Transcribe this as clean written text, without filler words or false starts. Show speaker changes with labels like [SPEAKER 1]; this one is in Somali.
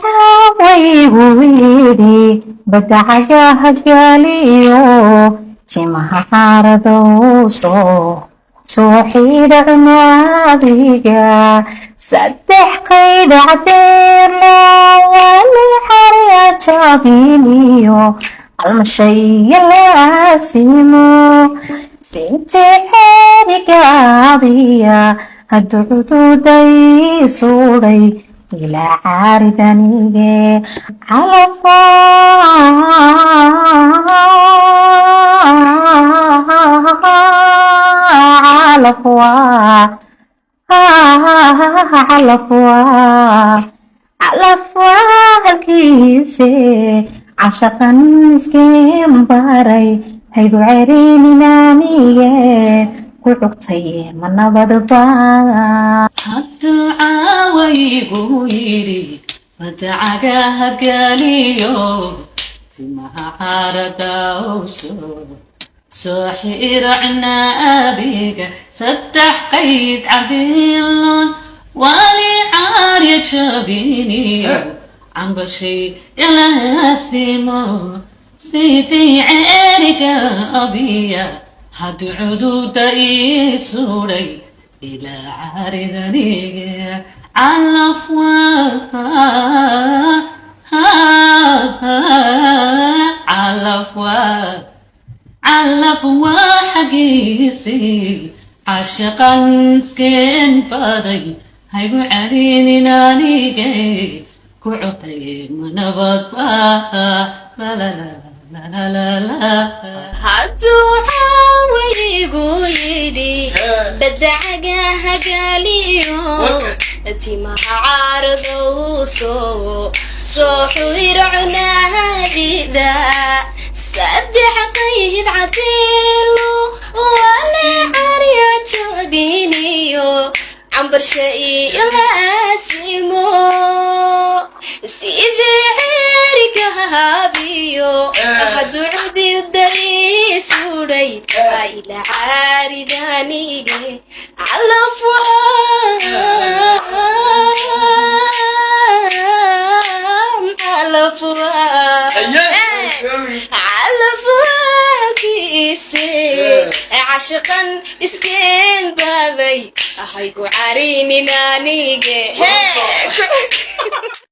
[SPEAKER 1] Hatoowaygu yidhi badacga hagaliyo timaha xaaradow soo xidhacnaadiga saddex qaydhacdeerna wali xarya jabiniyo almashaya laasimo sinti xerigaabiya haducududay suudhay ilaa caaridanige calafwa halkiise cashaqan iskeen baray haygu cerininaanige ku cugtay ma nabadba
[SPEAKER 2] hadduu caawaygu yidhi badacga hagaliyo timaha xaaradow soo xiracna adiga saddex qayd cabiloon wali caarya jabiniyo cambashay ilaasimo sidii ceeriga abiya hadduu cududa ii suudhay ilaa caaridanige calafwa xagiisii cashaqan iskeen baday haygu cerininaanige ku cutay manabadba
[SPEAKER 3] hadduu caawaygu yidhi badacga hagaliyo timaha caaradow soo xiracnaadida saddex qayd cadeelo wali xarya jabiniyo cambarsha ilaasimo sidii ceerigaabiyo hadduu cududay suudhay ila caaridanige calafwakiise cashaqan iskeen baday haygu cerininaanige